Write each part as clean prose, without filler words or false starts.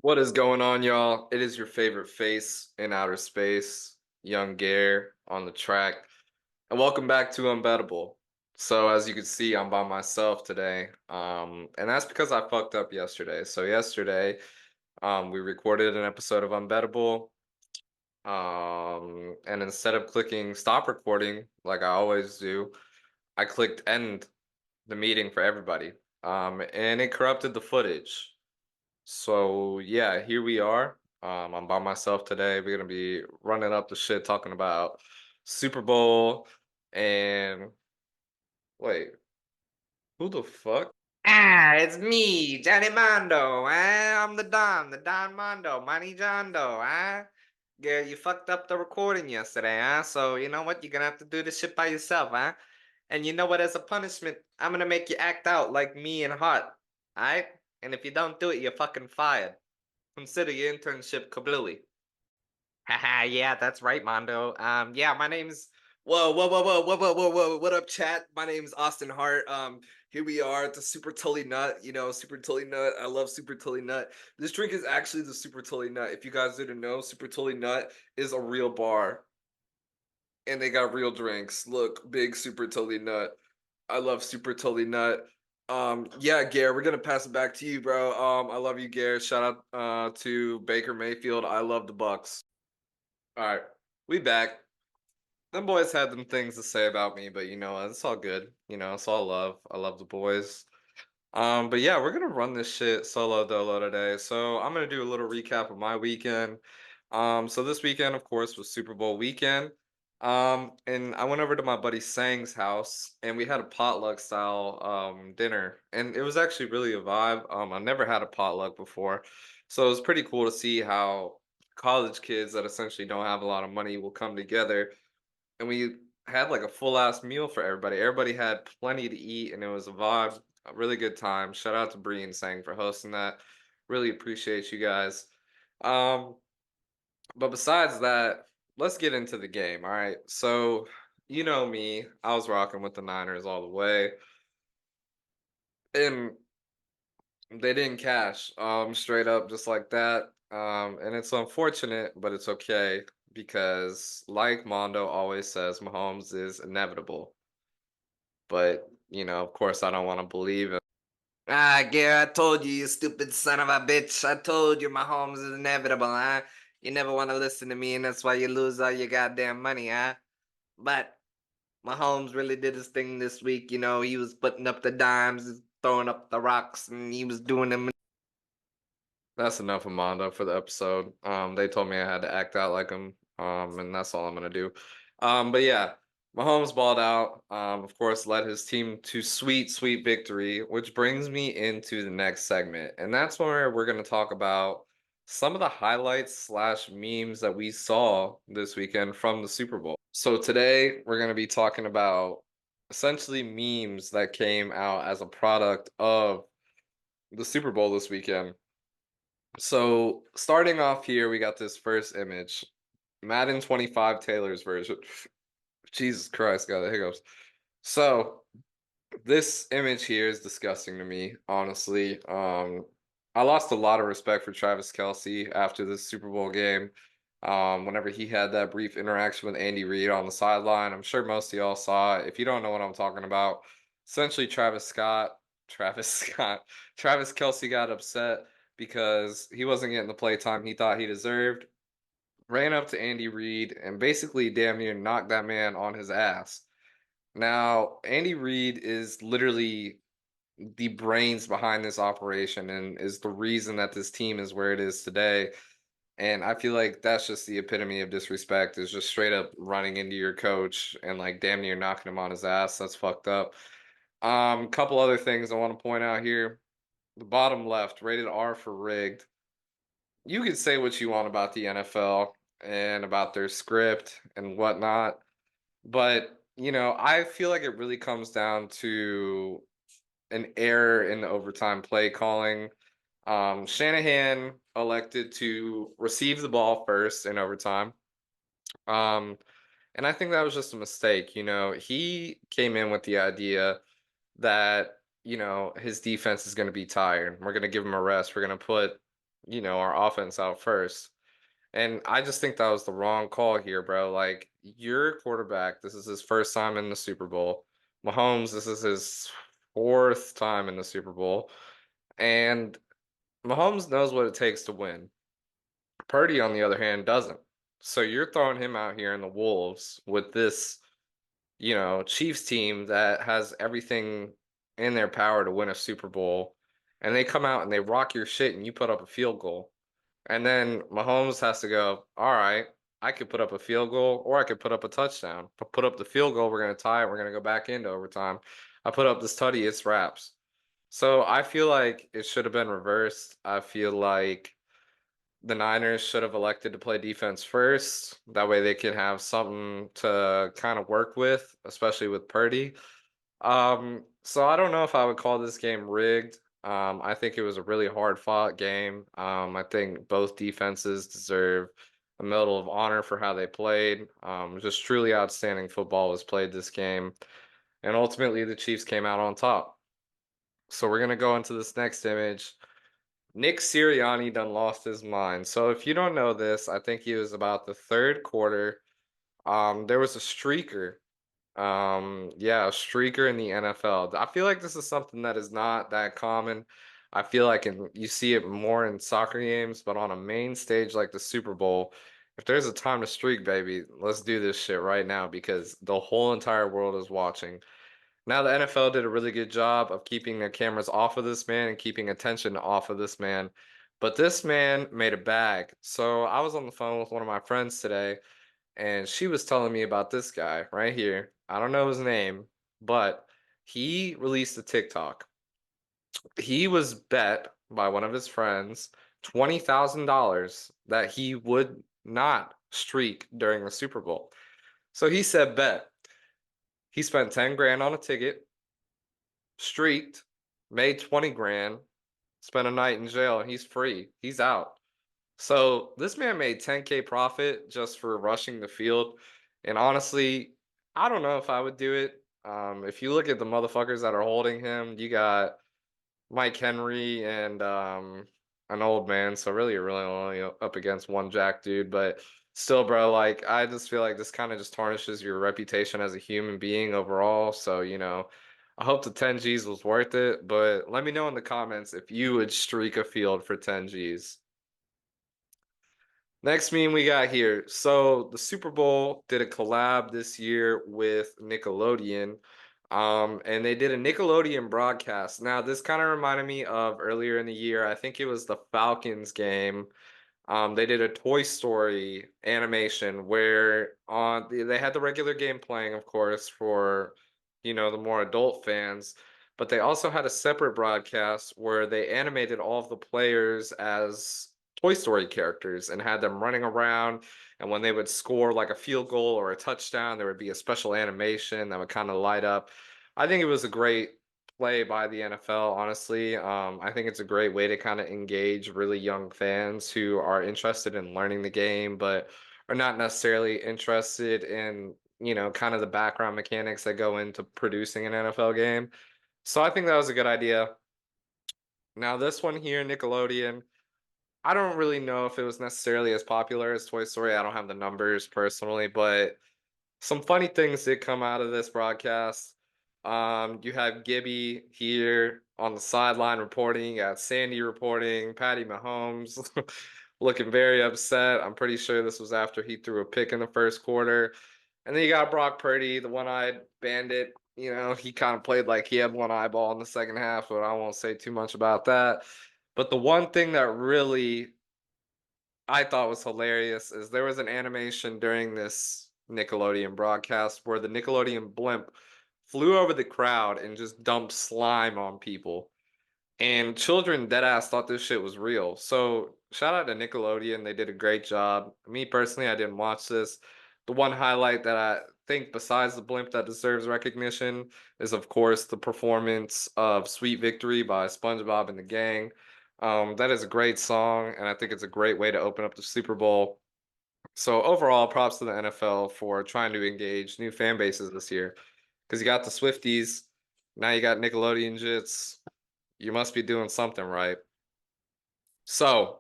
What is going on, y'all? It is your favorite face in outer space, Young Gare on the track. And welcome back to Unbettable. So as you can see, I'm by myself today. And that's because I fucked up yesterday. So yesterday, we recorded an episode of Unbettable. And instead of clicking stop recording like I always do, I clicked end the meeting for everybody. And it corrupted the footage. So yeah, here we are. I'm by myself today. We're gonna be running up the shit talking about Super Bowl and wait, who the fuck? It's me, Johnny Mondo. I'm the Don Mondo, Manny Jondo. Yeah, you fucked up the recording yesterday, So you know what? You're gonna have to do this shit by yourself, And you know what? As a punishment, I'm gonna make you act out like me and Hot, alright? And if you don't do it, you're fucking fired. Consider your internship kablooey. Haha, yeah, that's right, Mondo. Yeah, my name's whoa, what up, chat? My name's Austin Hart. Here we are at the Super Tully Nut. Super Tully Nut. I love Super Tully Nut. This drink is actually the Super Tully Nut. If you guys didn't know, Super Tully Nut is a real bar, and they got real drinks. Look, big Super Tully Nut. I love Super Tully Nut. Yeah, Gare, we're gonna pass it back to you, bro. I love you, Gare. Shout out to Baker Mayfield. I love the Bucks. All right, we back. Them boys had them things to say about me, but it's all good. It's all love. I love the boys. But yeah, we're gonna run this shit solo dolo today. So I'm gonna do a little recap of my weekend. So this weekend, of course, was Super Bowl weekend. And I went over to my buddy Sang's house and we had a potluck style dinner. And it was actually really a vibe. I never had a potluck before. So it was pretty cool to see how college kids that essentially don't have a lot of money will come together, and we had like a full ass meal for everybody. Everybody had plenty to eat, and it was a vibe, a really good time. Shout out to Bree and Sang for hosting that. Really appreciate you guys. Um, but besides that, let's get into the game. All right. So, you know me, I was rocking with the Niners all the way, and they didn't cash. Straight up, just like that. And it's unfortunate, but it's okay because, like Mondo always says, Mahomes is inevitable. But, of course, I don't want to believe it. Gary, I told you, you stupid son of a bitch. I told you Mahomes is inevitable, huh? You never want to listen to me, and that's why you lose all your goddamn money, huh? But Mahomes really did his thing this week. He was putting up the dimes, throwing up the rocks, and he was doing them. That's enough of Mondo for the episode. They told me I had to act out like him, and that's all I'm gonna do. But yeah, Mahomes balled out. Of course, led his team to sweet, sweet victory, which brings me into the next segment, and that's where we're gonna talk about some of the highlights slash memes that we saw this weekend from the Super Bowl. So today we're gonna be talking about essentially memes that came out as a product of the Super Bowl this weekend. So starting off here, we got this first image, Madden 25 Taylor's version. Jesus Christ, got the hiccups. So this image here is disgusting to me, honestly. I lost a lot of respect for Travis Kelce after this Super Bowl game. Whenever he had that brief interaction with Andy Reid on the sideline, I'm sure most of y'all saw it. If you don't know what I'm talking about, essentially Travis Scott, Travis Kelce got upset because he wasn't getting the play time he thought he deserved. Ran up to Andy Reid and basically damn near knocked that man on his ass. Now, Andy Reid is literally the brains behind this operation and is the reason that this team is where it is today. And I feel like that's just the epitome of disrespect, is just straight up running into your coach and like damn near knocking him on his ass. That's fucked up. Couple other things I want to point out here. The bottom left, rated R for rigged. You can say what you want about the NFL and about their script and whatnot, but I feel like it really comes down to an error in the overtime play calling. Shanahan elected to receive the ball first in overtime. Um, and I think that was just a mistake. He came in with the idea that, his defense is going to be tired. We're going to give him a rest. We're going to put our offense out first. And I just think that was the wrong call here, bro. Like, your quarterback, this is his first time in the Super Bowl. Mahomes, this is his fourth time in the Super Bowl. And Mahomes knows what it takes to win. Purdy, on the other hand, doesn't. So you're throwing him out here in the Wolves with this, Chiefs team that has everything in their power to win a Super Bowl. And they come out and they rock your shit and you put up a field goal. And then Mahomes has to go, all right, I could put up a field goal or I could put up a touchdown. Put up the field goal, we're going to tie it. We're going to go back into overtime. I put up this tutty, it's wraps. So I feel like it should have been reversed. I feel like the Niners should have elected to play defense first. That way they can have something to kind of work with, especially with Purdy. So I don't know if I would call this game rigged. I think it was a really hard fought game. I think both defenses deserve a medal of honor for how they played. Just truly outstanding football was played this game. And ultimately the Chiefs came out on top. So we're gonna go into this next image. Nick Sirianni done lost his mind. So if you don't know this, I think he was about the third quarter. There was a streaker. Yeah, a streaker in the NFL. I feel like this is something that is not that common. I feel like you see it more in soccer games, but on a main stage like the Super Bowl, if there's a time to streak, baby, let's do this shit right now because the whole entire world is watching. Now the NFL did a really good job of keeping their cameras off of this man and keeping attention off of this man. But this man made a bag. So I was on the phone with one of my friends today, and she was telling me about this guy right here. I don't know his name, but he released a TikTok. He was bet by one of his friends $20,000 that he would not streak during the Super Bowl. So he said bet. He spent 10 grand on a ticket, streaked, made 20 grand, spent a night in jail, and he's free. He's out. So this man made 10K profit just for rushing the field. And honestly, I don't know if I would do it. If you look at the motherfuckers that are holding him, you got Mike Henry and an old man. So really, you're really only up against one jack dude. But still, bro, like I just feel like this kind of just tarnishes your reputation as a human being overall. So, I hope the 10 G's was worth it. But let me know in the comments if you would streak a field for 10 G's. Next meme we got here. So the Super Bowl did a collab this year with Nickelodeon. And they did a Nickelodeon broadcast. Now, this kind of reminded me of earlier in the year. I think it was the Falcons game. They did a Toy Story animation where they had the regular game playing, of course, for the more adult fans, but they also had a separate broadcast where they animated all of the players as Toy Story characters and had them running around. And when they would score like a field goal or a touchdown, there would be a special animation that would kind of light up. I think it was a great play by the NFL, honestly. I think it's a great way to kind of engage really young fans who are interested in learning the game, but are not necessarily interested in, kind of the background mechanics that go into producing an NFL game. So I think that was a good idea. Now, this one here, Nickelodeon, I don't really know if it was necessarily as popular as Toy Story. I don't have the numbers personally, but some funny things did come out of this broadcast. You have Gibby here on the sideline reporting, you got Sandy reporting, Patty Mahomes looking very upset. I'm pretty sure this was after he threw a pick in the first quarter. And then you got Brock Purdy, the one-eyed bandit. He kind of played like he had one eyeball in the second half, but I won't say too much about that. But the one thing that really I thought was hilarious is there was an animation during this Nickelodeon broadcast where the Nickelodeon blimp flew over the crowd and just dumped slime on people. And children deadass thought this shit was real. So shout out to Nickelodeon. They did a great job. Me personally, I didn't watch this. The one highlight that I think besides the blimp that deserves recognition is of course the performance of Sweet Victory by SpongeBob and the Gang. That is a great song, and I think it's a great way to open up the Super Bowl. So overall, props to the NFL for trying to engage new fan bases this year. Because you got the Swifties, now you got Nickelodeon Jits. You must be doing something right. So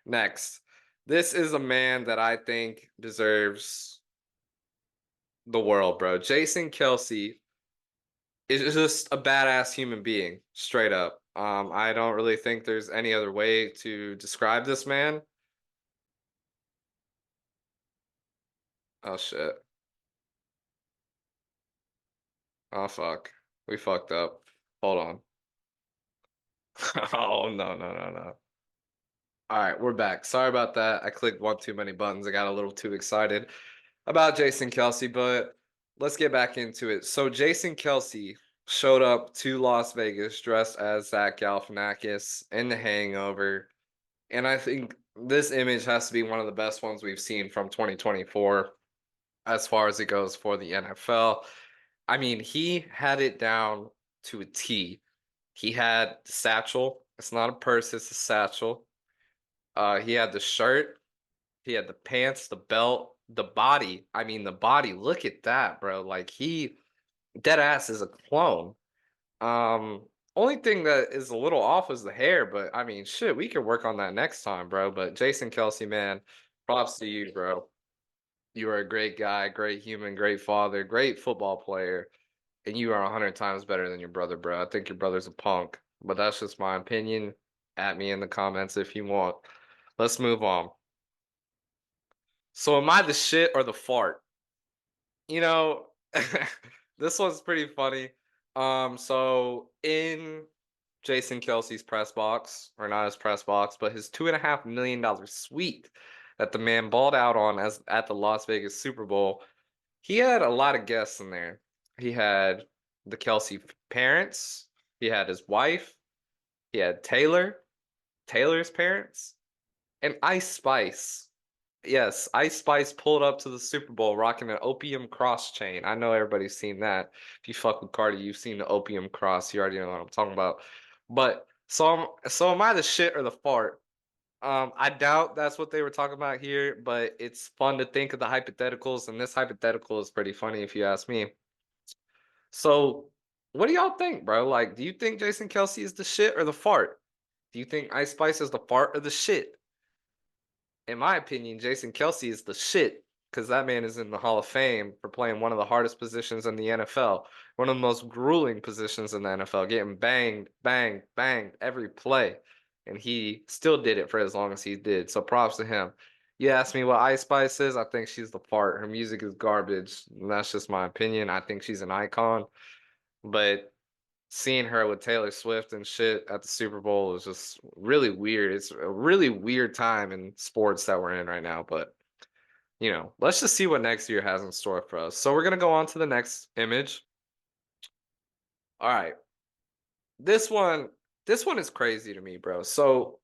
Next. This is a man that I think deserves the world, bro. Jason Kelsey is just a badass human being, straight up. I don't really think there's any other way to describe this man. Oh shit. Oh fuck. We fucked up. Hold on. Oh no. All right, we're back. Sorry about that. I clicked one too many buttons. I got a little too excited about Jason Kelsey, but let's get back into it. So Jason Kelsey showed up to Las Vegas dressed as Zach Galifianakis in The Hangover, and I think this image has to be one of the best ones we've seen from 2024 as far as it goes for the NFL. I mean, he had it down to a T. He had the satchel. It's not a purse, it's a satchel. He had the shirt, he had the pants, the belt, the body. I mean, the body. Look at that, bro. Like he dead ass is a clone. Um, Only thing that is a little off is the hair, but I mean, shit, we could work on that next time, bro. But Jason Kelsey, man, props to you, bro. You are a great guy, great human, great father, great football player, and you are 100 times better than your brother, bro. I think your brother's a punk, but that's just my opinion. At me in the comments if you want. Let's move on. So am I the shit or the fart? You know, this one's pretty funny. So in Jason Kelsey's press box, or not his press box, but his $2.5 million suite that the man balled out on as at the Las Vegas Super Bowl, he had a lot of guests in there. He had the Kelsey parents, he had his wife, he had Taylor's parents, and Ice Spice. Yes, Ice Spice pulled up to the Super Bowl rocking an opium cross chain. I know everybody's seen that. If you fuck with Cardi, you've seen the opium cross. You already know what I'm talking about. But so am I the shit or the fart? I doubt that's what they were talking about here, but it's fun to think of the hypotheticals, and this hypothetical is pretty funny if you ask me. So, what do y'all think, bro? Like, do you think Jason Kelsey is the shit or the fart? Do you think Ice Spice is the fart or the shit? In my opinion, Jason Kelsey is the shit because that man is in the Hall of Fame for playing one of the hardest positions in the NFL, one of the most grueling positions in the NFL, getting banged, banged, banged every play. And he still did it for as long as he did. So props to him. You ask me what Ice Spice is, I think she's the fart. Her music is garbage. And that's just my opinion. I think she's an icon. But seeing her with Taylor Swift and shit at the Super Bowl is just really weird. It's a really weird time in sports that we're in right now, but let's just see what next year has in store for us. So we're gonna go on to the next image. All right. This one, this one is crazy to me, bro. So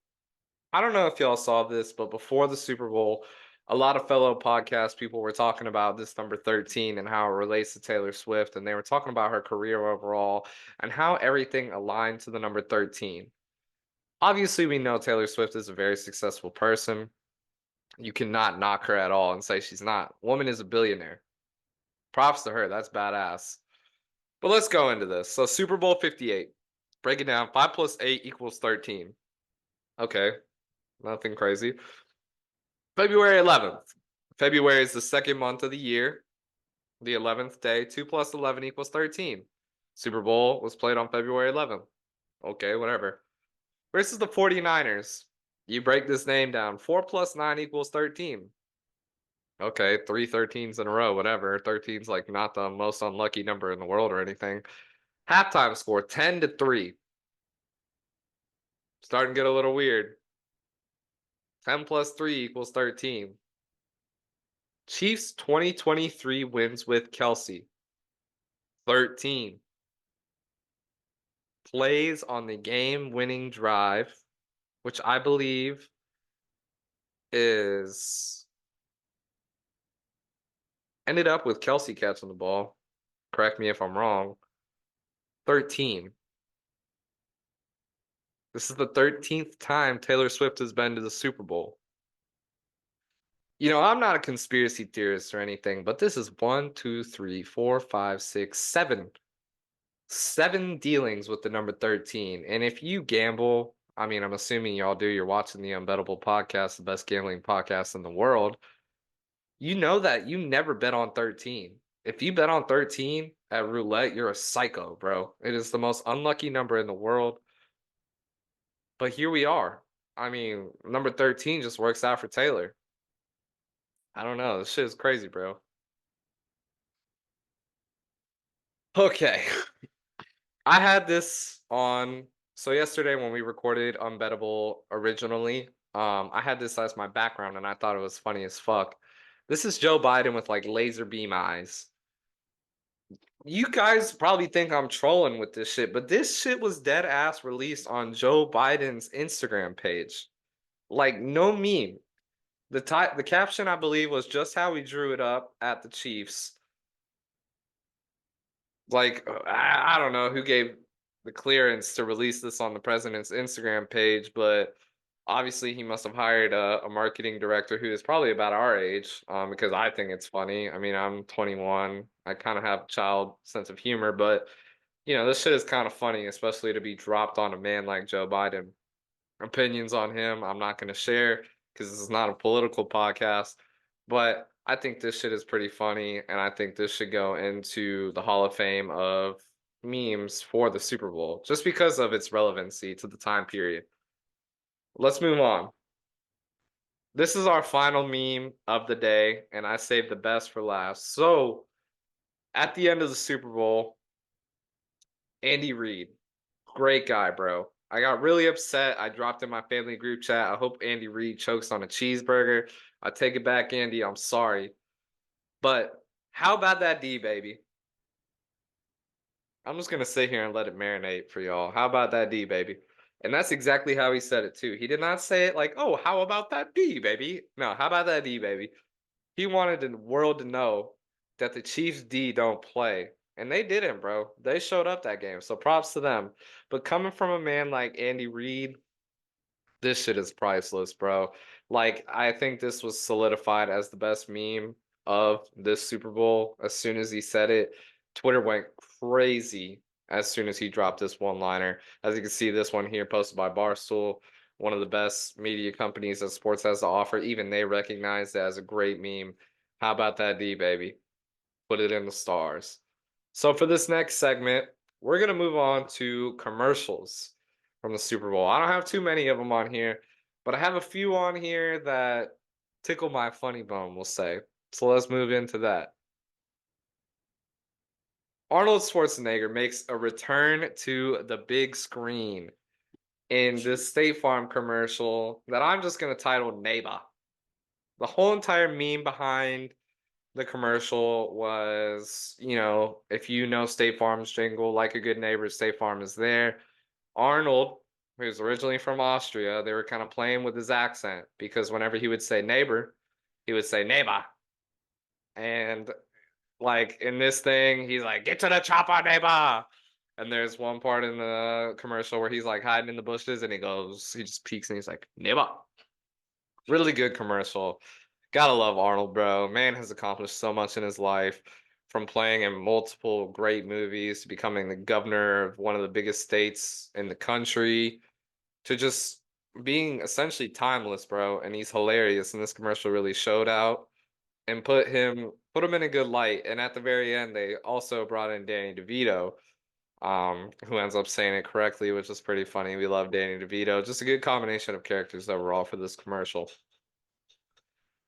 I don't know if y'all saw this, but before the Super Bowl, a lot of fellow podcast people were talking about this number 13 and how it relates to Taylor Swift, and they were talking about her career overall and how everything aligned to the number 13. Obviously, we know Taylor Swift is a very successful person. You cannot knock her at all and say she's not. Woman is a billionaire. Props to her. That's badass. But let's go into this. So Super Bowl 58. Break it down. 5 plus 8 equals 13. Okay. Nothing crazy. February 11th. February is the second month of the year. The 11th day. 2 plus 11 equals 13. Super Bowl was played on February 11th. Okay, whatever. Versus the 49ers. You break this name down. 4 plus 9 equals 13. Okay, 3 13s in a row, whatever. 13's like not the most unlucky number in the world or anything. Halftime score 10-3. Starting to get a little weird. 10 plus 3 equals 13. Chiefs 2023 wins with Kelsey. 13. Plays on the game winning drive, which I believe is ended up with Kelsey catching the ball. Correct me if I'm wrong. 13. This is the 13th time Taylor Swift has been to the Super Bowl. I'm not a conspiracy theorist or anything, but this is 1, 2, 3, 4, 5, 6, 7. 7 dealings with the number 13. And if you gamble, I mean, I'm assuming y'all do. You're watching the Unbettable podcast, the best gambling podcast in the world. You know that you never bet on 13. If you bet on 13 at roulette, you're a psycho, bro. It is the most unlucky number in the world. But here we are. I mean, number 13 just works out for Taylor. I don't know. This shit is crazy, bro. Okay. I had this on so yesterday when we recorded Unbettable originally, I had this as my background and I thought it was funny as fuck. This is Joe Biden with like laser beam eyes. You guys probably think I'm trolling with this shit, but this shit was dead ass released on Joe Biden's Instagram page. Like no meme. The caption I believe was just how we drew it up at the Chiefs. Like I don't know who gave the clearance to release this on the president's Instagram page, but obviously he must have hired a marketing director who is probably about our age, because I think it's funny. I mean, I'm 21. I kind of have a child sense of humor, but this shit is kind of funny, especially to be dropped on a man like Joe Biden. Opinions on him, I'm not going to share because this is not a political podcast, but I think this shit is pretty funny, and I think this should go into the Hall of Fame of memes for the Super Bowl just because of its relevancy to the time period. Let's move on. This is our final meme of the day, and I saved the best for last. So, at the end of the Super Bowl, Andy Reid, great guy, bro. I got really upset. I dropped in my family group chat. I hope Andy Reid chokes on a cheeseburger. I take it back, Andy. I'm sorry. But how about that D, baby? I'm just gonna sit here and let it marinate for y'all. How about that D, baby? And that's exactly how he said it too. He did not say it like, "Oh, how about that D, baby?" No, how about that D, baby? He wanted the world to know that the Chiefs D don't play. And they didn't, bro. They showed up that game. So props to them. But coming from a man like Andy Reid, this shit is priceless, bro. Like, I think this was solidified as the best meme of this Super Bowl. As soon as he said it, Twitter went crazy as soon as he dropped this one liner. As you can see, this one here posted by Barstool, one of the best media companies that sports has to offer. Even they recognize it as a great meme. How about that, D, baby? Put it in the stars. So for this next segment, we're gonna move on to commercials from the Super Bowl. I don't have too many of them on here, but I have a few on here that tickle my funny bone, we'll say. So let's move into that. Arnold Schwarzenegger makes a return to the big screen in this State Farm commercial that I'm just gonna title Neighbor. The whole entire meme behind the commercial was, if you know State Farm's jingle, like a good neighbor, State Farm is there. Arnold, who's originally from Austria, they were kind of playing with his accent because whenever he would say neighbor, he would say neighbor. And like in this thing, he's like, get to the chopper, neighbor. And there's one part in the commercial where he's like hiding in the bushes and he just peeks and he's like, neighbor. Really good commercial. Gotta love Arnold, bro. Man has accomplished so much in his life, from playing in multiple great movies to becoming the governor of one of the biggest states in the country to just being essentially timeless, bro. And he's hilarious. And this commercial really showed out and put him in a good light. And at the very end, they also brought in Danny DeVito, who ends up saying it correctly, which is pretty funny. We love Danny DeVito. Just a good combination of characters overall for this commercial.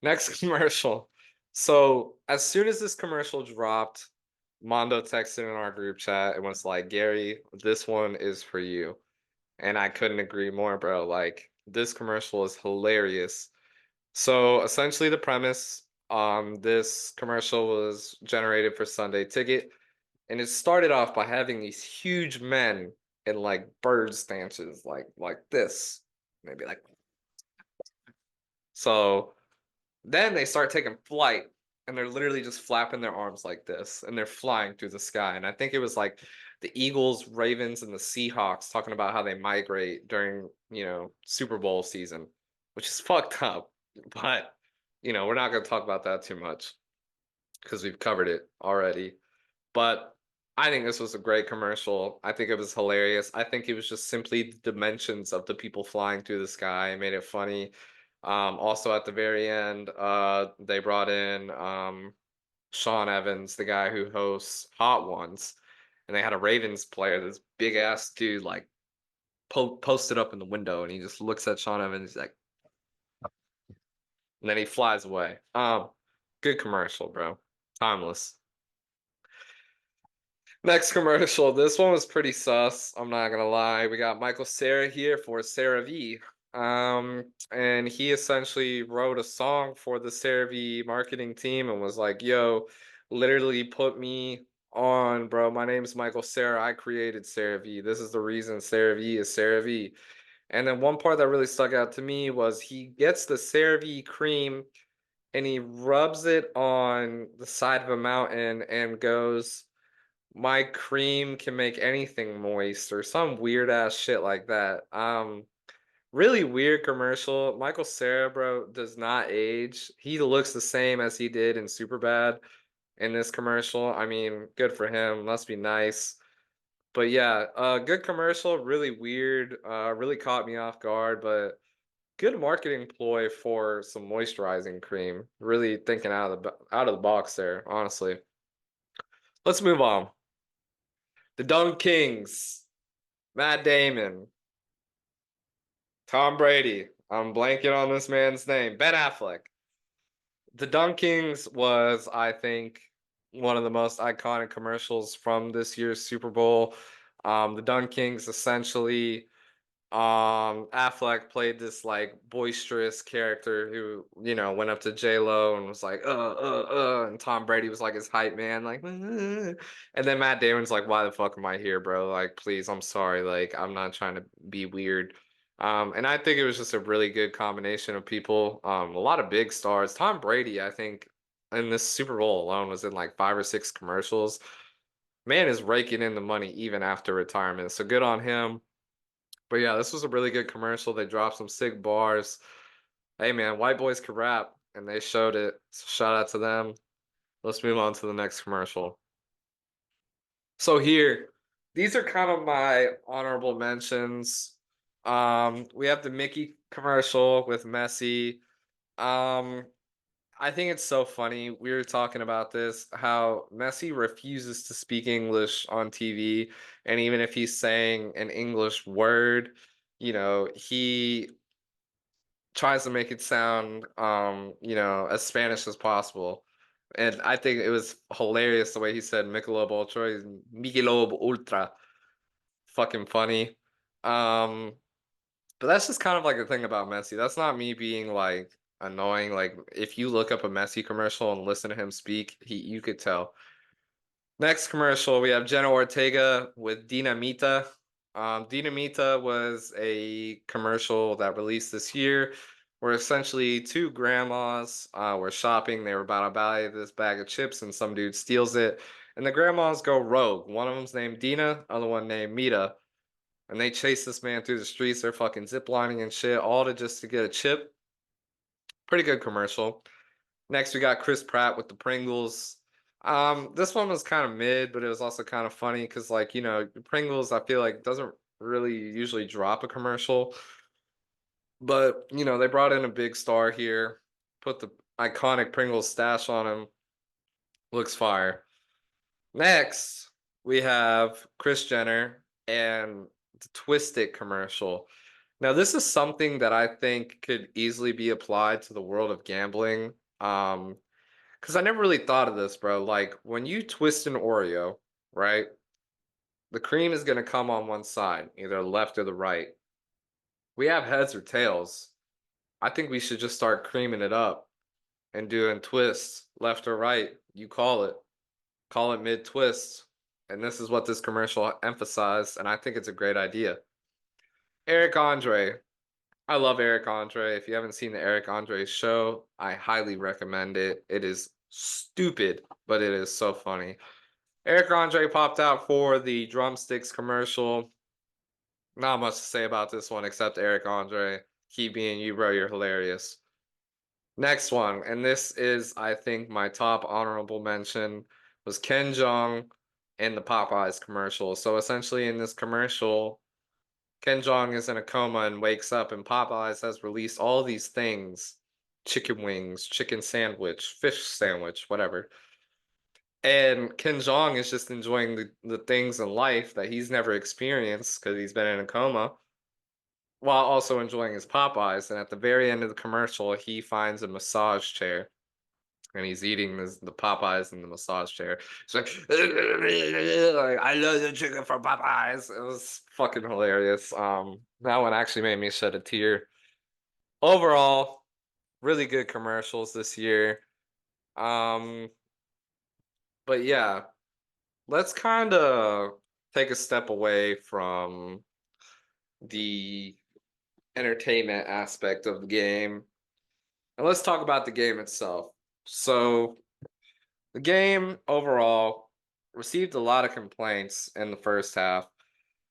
Next commercial. So as soon as this commercial dropped, Mondo texted in our group chat and was like, Gary, this one is for you. And I couldn't agree more, bro. Like, this commercial is hilarious. So essentially the premise, this commercial was generated for Sunday Ticket, and it started off by having these huge men in like bird stances, like this. Maybe like so. Then they start taking flight and they're literally just flapping their arms like this and they're flying through the sky. And I think it was like the Eagles, Ravens, and the Seahawks talking about how they migrate during, Super Bowl season, which is fucked up. But, we're not going to talk about that too much because we've covered it already. But I think this was a great commercial. I think it was hilarious. I think it was just simply the dimensions of the people flying through the sky made it funny. Also at the very end, they brought in Sean Evans, the guy who hosts Hot Ones, and they had a Ravens player, this big ass dude, like posted up in the window, and he just looks at Sean Evans, he's like, and then he flies away. Good commercial, bro. Timeless. Next commercial. This one was pretty sus. I'm not gonna lie. We got Michael Cera here for CeraVe. And he essentially wrote a song for the CeraVe marketing team and was like, "Yo, literally put me on, bro. My name's Michael Cera. I created CeraVe. This is the reason CeraVe is CeraVe." And then one part that really stuck out to me was he gets the CeraVe cream and he rubs it on the side of a mountain and goes, my cream can make anything moist or some weird ass shit like that. Really weird commercial. Michael Cera, bro, does not age. He looks the same as he did in Superbad in this commercial. I mean, good for him. Must be nice. But yeah, good commercial, really weird, really caught me off guard, but good marketing ploy for some moisturizing cream. Really thinking out of the box there, honestly. Let's move on. The Dunk Kings. Matt Damon, Tom Brady. I'm blanking on this man's name. Ben Affleck. The Dunkings was, I think, one of the most iconic commercials from this year's Super Bowl. The Dunkings essentially Affleck played this like boisterous character who, went up to J-Lo and was like, and Tom Brady was like his hype man, like, and then Matt Damon's like, why the fuck am I here, bro? Like, please, I'm sorry, like, I'm not trying to be weird. And I think it was just a really good combination of people. A lot of big stars. Tom Brady, I think, in this Super Bowl alone was in like 5 or 6 commercials. Man is raking in the money even after retirement. So good on him. But yeah, this was a really good commercial. They dropped some sick bars. Hey man, white boys can rap, and they showed it. So shout out to them. Let's move on to the next commercial. So here, these are kind of my honorable mentions. We have the Mickey commercial with Messi. Um, I think it's so funny. We were talking about this, how Messi refuses to speak English on TV, and even if he's saying an English word, he tries to make it sound as Spanish as possible. And I think it was hilarious the way he said Michelob Ultra is Michelob Ultra. Fucking funny. Um, but that's just kind of like the thing about Messi. That's not me being like annoying. Like if you look up a Messi commercial and listen to him speak, you could tell. Next commercial, we have Jenna Ortega with Dinamita. Dinamita was a commercial that released this year where essentially two grandmas were shopping. They were about to buy this bag of chips and some dude steals it. And the grandmas go rogue. One of them's named Dina, other one named Mita. And they chase this man through the streets. They're fucking ziplining and shit, all to get a chip. Pretty good commercial. Next, we got Chris Pratt with the Pringles. This one was kind of mid, but it was also kind of funny because, like, Pringles, I feel like doesn't really usually drop a commercial, but they brought in a big star here, put the iconic Pringles stash on him. Looks fire. Next, we have Kris Jenner and the Twist It commercial. Now, this is something that I think could easily be applied to the world of gambling. Because I never really thought of this, bro. Like when you twist an Oreo, right? The cream is gonna come on one side, either left or the right. We have heads or tails. I think we should just start creaming it up and doing twists, left or right. You call it. Call it mid twist. And this is what this commercial emphasized, and I think it's a great idea. Eric Andre. I love Eric Andre. If you haven't seen the Eric Andre show, I highly recommend it. It is stupid, but it is so funny. Eric Andre popped out for the drumsticks commercial. Not much to say about this one except Eric Andre. Keep being you, bro. You're hilarious. Next one, and this is, I think, my top honorable mention was Ken Jeong in the Popeyes commercial. So essentially, in this commercial, Ken Jeong is in a coma and wakes up, and Popeyes has released all these things: chicken wings, chicken sandwich, fish sandwich, whatever. And Ken Jeong is just enjoying the things in life that he's never experienced because he's been in a coma, while also enjoying his Popeyes. And at the very end of the commercial, he finds a massage chair and he's eating the Popeyes in the massage chair. It's like I love the chicken from Popeyes. It was fucking hilarious. That one actually made me shed a tear. Overall, really good commercials this year. Um, but yeah, let's kind of take a step away from the entertainment aspect of the game and let's talk about the game itself. So, the game overall received a lot of complaints in the first half,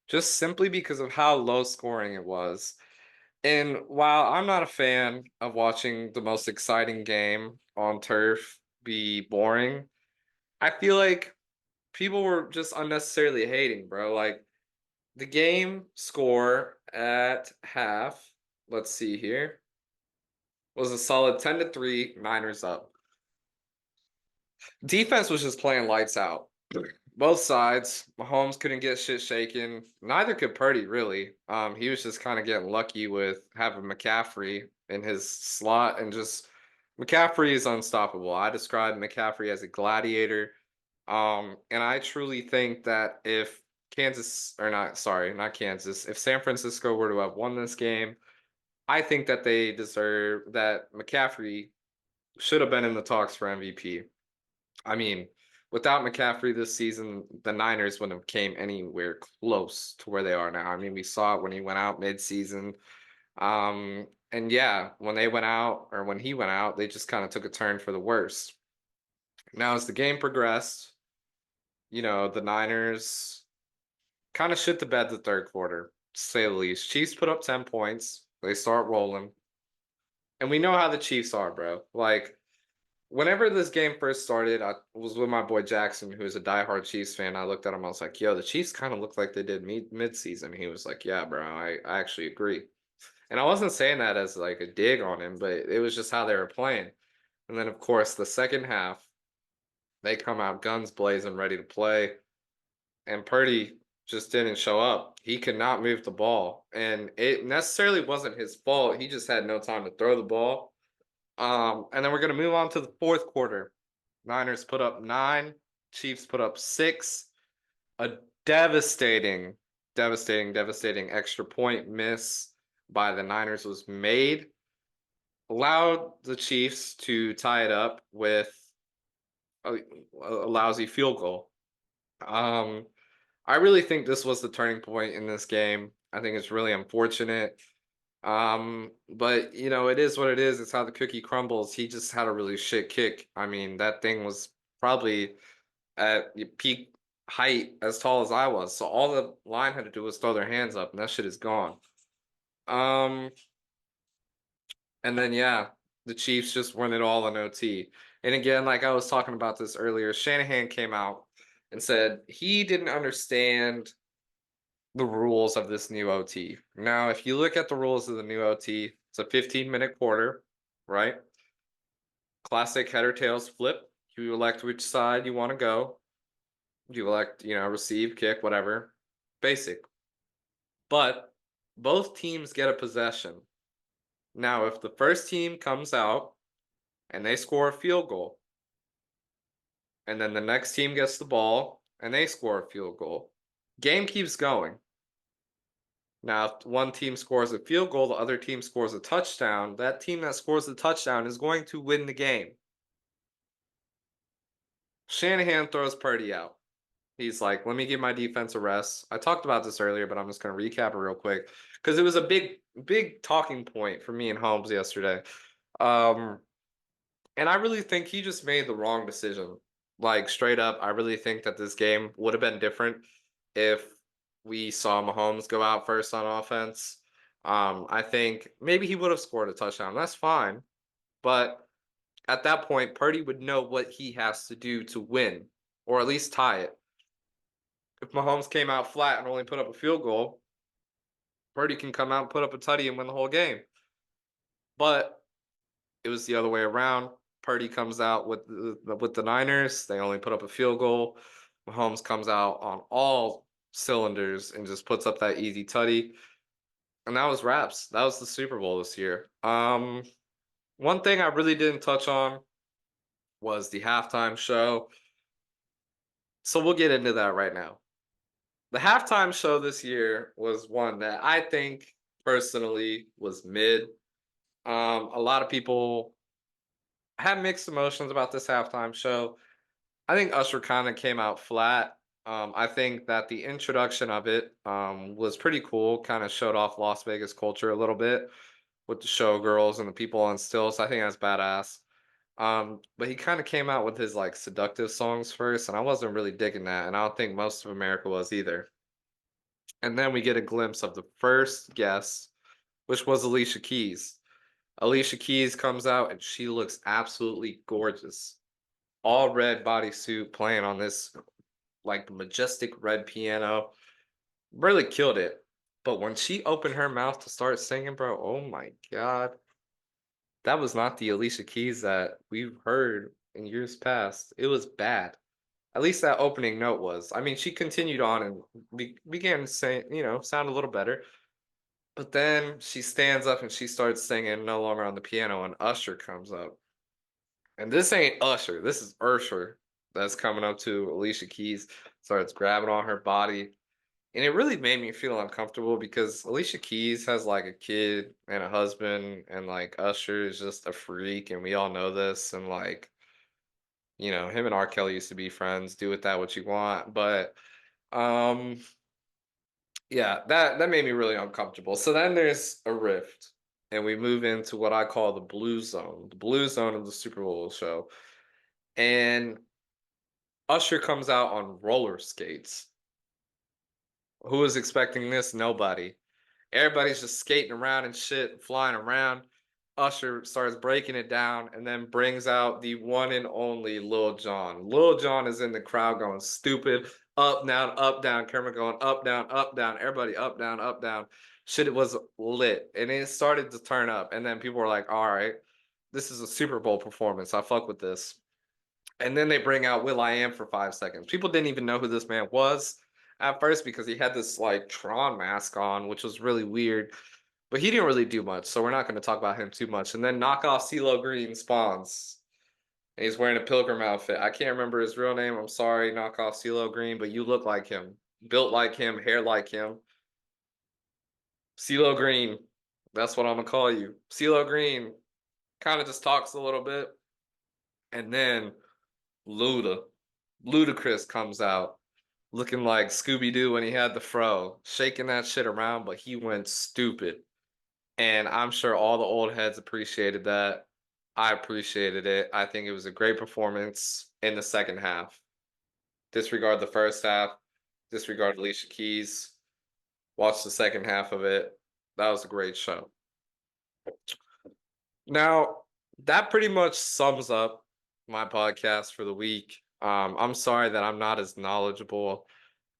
just simply because of how low scoring it was. And while I'm not a fan of watching the most exciting game on turf be boring, I feel like people were just unnecessarily hating, bro. Like the game score at half, let's see here, was a solid 10-3, Niners up. Defense was just playing lights out. Both sides. Mahomes couldn't get shit shaken. Neither could Purdy, really. He was just kind of getting lucky with having McCaffrey in his slot and just McCaffrey is unstoppable. I describe McCaffrey as a gladiator. And I truly think that if Kansas or not, sorry, not Kansas, if San Francisco were to have won this game, I think that they deserve that McCaffrey should have been in the talks for MVP. I mean, without McCaffrey this season, the Niners wouldn't have came anywhere close to where they are now. I mean, we saw it when he went out mid-season. And yeah, when they went out or when he went out, they just kind of took a turn for the worse. Now, as the game progressed, the Niners kind of shit the bed the third quarter, to say the least. Chiefs put up 10 points. They start rolling. And we know how the Chiefs are, bro. Like, whenever this game first started, I was with my boy Jackson, who is a diehard Chiefs fan. I looked at him, I was like, yo, the Chiefs kind of look like they did mid-season. He was like, yeah, bro, I actually agree. And I wasn't saying that as like a dig on him, but it was just how they were playing. And then, of course, the second half, they come out guns blazing, ready to play. And Purdy just didn't show up. He could not move the ball. And it necessarily wasn't his fault. He just had no time to throw the ball. And then we're going to move on to the fourth quarter. Niners put up 9, Chiefs put up 6. A devastating extra point miss by the Niners was made, allowed the Chiefs to tie it up with a lousy field goal. Um, I really think this was the turning point in this game. I think it's really unfortunate. But it is what it is. It's how the cookie crumbles. He just had a really shit kick. I mean, that thing was probably at peak height as tall as I was. So all the line had to do was throw their hands up, and that shit is gone. Um, and then yeah, the Chiefs just won it all in OT. And again, like I was talking about this earlier, Shanahan came out and said he didn't understand the rules of this new OT. Now, if you look at the rules of the new OT, it's a 15-minute quarter, right? Classic header tails flip. You elect which side you want to go. You elect, receive, kick, whatever. Basic. But both teams get a possession. Now, if the first team comes out and they score a field goal, and then the next team gets the ball and they score a field goal, game keeps going. Now, if one team scores a field goal, the other team scores a touchdown, that team that scores the touchdown is going to win the game. Shanahan throws Purdy out. He's like, let me give my defense a rest. I talked about this earlier, but I'm just going to recap it real quick because it was a big talking point for me and Holmes yesterday. And I really think he just made the wrong decision. Like, straight up, I really think that this game would have been different if we saw Mahomes go out first on offense. I think maybe he would have scored a touchdown. That's fine. But at that point, Purdy would know what he has to do to win or at least tie it. If Mahomes came out flat and only put up a field goal, Purdy can come out and put up a tutty and win the whole game. But it was the other way around. Purdy comes out with the Niners. They only put up a field goal. Mahomes comes out on all cylinders and just puts up that easy tutty. And that was wraps. That was the Super Bowl this year. One thing I really didn't touch on was the halftime show. So we'll get into that right now. The halftime show this year was one that I think personally was mid. A lot of people had mixed emotions about this halftime show. I think Usher kind of came out flat. I think that the introduction of it was pretty cool, kind of showed off Las Vegas culture a little bit with the showgirls and the people on stills. I think that's badass. But he kind of came out with his like seductive songs first, and I wasn't really digging that, and I don't think most of America was either. And then we get a glimpse of the first guest, which was Alicia Keys. Alicia Keys comes out and she looks absolutely gorgeous. All red bodysuit playing on this like majestic red piano. Really killed it. But when she opened her mouth to start singing, bro, oh my God. That was not the Alicia Keys that we've heard in years past. It was bad. At least that opening note was. I mean, she continued on and began saying, sound a little better. But then she stands up and she starts singing No Longer on the Piano, and Usher comes up. And this ain't Usher. This is Ursher that's coming up to Alicia Keys, starts grabbing on her body. And it really made me feel uncomfortable because Alicia Keys has like a kid and a husband, and like Usher is just a freak, and we all know this. And like, him and R. Kelly used to be friends. Do with that what you want. But um, yeah, that made me really uncomfortable. So then there's a rift, and we move into what I call the blue zone of the Super Bowl show. And Usher comes out on roller skates. Who was expecting this? Nobody. Everybody's just skating around and shit, flying around. Usher starts breaking it down and then brings out the one and only Lil Jon. Lil Jon is in the crowd going stupid, up, down, up, down. Camera going up, down, up, down. Everybody up, down, up, down. Shit, it was lit. And it started to turn up. And then people were like, all right, this is a Super Bowl performance. I fuck with this. And then they bring out will.i.am for 5 seconds. People didn't even know who this man was at first because he had this like Tron mask on, which was really weird. But he didn't really do much, so we're not going to talk about him too much. And then knockoff CeeLo Green spawns. And he's wearing a pilgrim outfit. I can't remember his real name. I'm sorry, knockoff CeeLo Green, but you look like him. Built like him, hair like him. CeeLo Green. That's what I'm going to call you. CeeLo Green kind of just talks a little bit. And then Ludacris comes out looking like Scooby Doo when he had the fro, shaking that shit around, but he went stupid. And I'm sure all the old heads appreciated that. I appreciated it. I think it was a great performance in the second half. Disregard the first half, disregard Alicia Keys. Watch the second half of it. That was a great show. Now, that pretty much sums up my podcast for the week. I'm sorry that I'm not as knowledgeable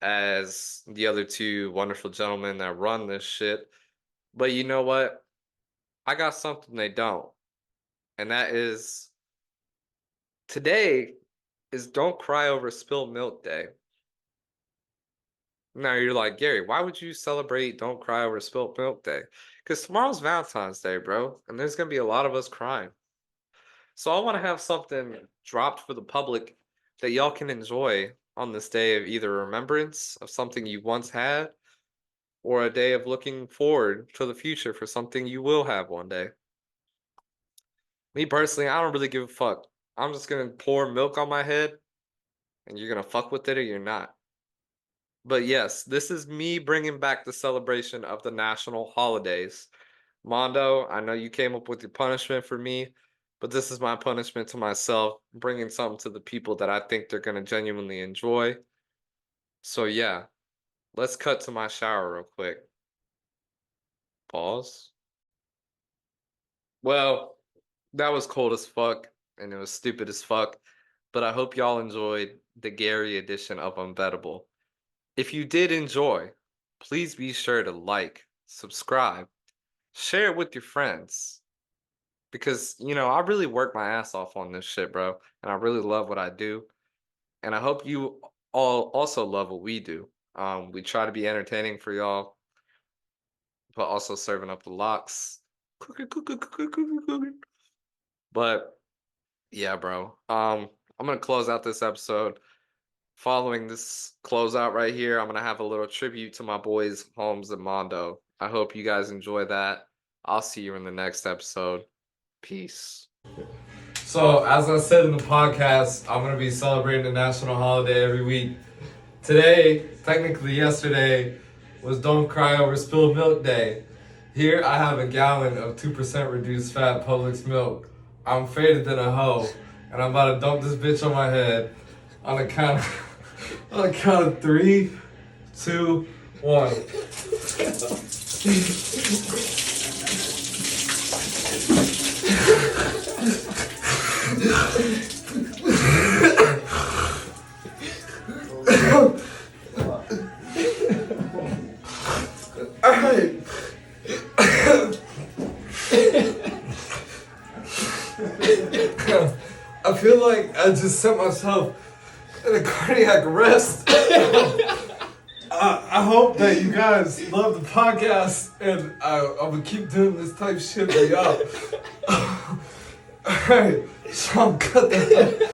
as the other two wonderful gentlemen that run this shit. But you know what? I got something they don't. And that is today is Don't Cry Over Spilled Milk Day. Now you're like, Gary, why would you celebrate Don't Cry Over Spilled Milk Day? Because tomorrow's Valentine's Day, bro. And there's going to be a lot of us crying. So I want to have something dropped for the public that y'all can enjoy on this day of either remembrance of something you once had or a day of looking forward to the future for something you will have one day. Me personally, I don't really give a fuck. I'm just gonna pour milk on my head and you're gonna fuck with it or you're not. But yes, this is me bringing back the celebration of the national holidays. Mondo, I know you came up with your punishment for me, but this is my punishment to myself, bringing something to the people that I think they're gonna genuinely enjoy. So yeah, let's cut to my shower real quick. Pause. Well, that was cold as fuck and it was stupid as fuck, but I hope y'all enjoyed the Gary edition of Unbettable. If you did enjoy, please be sure to like, subscribe, share it with your friends. Because, I really work my ass off on this shit, bro. And I really love what I do. And I hope you all also love what we do. We try to be entertaining for y'all, but also serving up the locks. But yeah, bro. I'm gonna close out this episode. Following this closeout right here, I'm gonna have a little tribute to my boys Holmes and Mondo. I hope you guys enjoy that. I'll see you in the next episode. Peace. So, as I said in the podcast, I'm gonna be celebrating a national holiday every week. Today, technically yesterday, was Don't Cry Over Spilled Milk Day. Here I have a gallon of 2% reduced fat Publix milk. I'm faded than a hoe, and I'm about to dump this bitch on my head on the count of 3, 2, 1. Alright. I feel like I just set myself in a cardiac arrest. I hope that you guys love the podcast, and I'm gonna keep doing this type of shit for y'all. Alright, Sean, cut that out.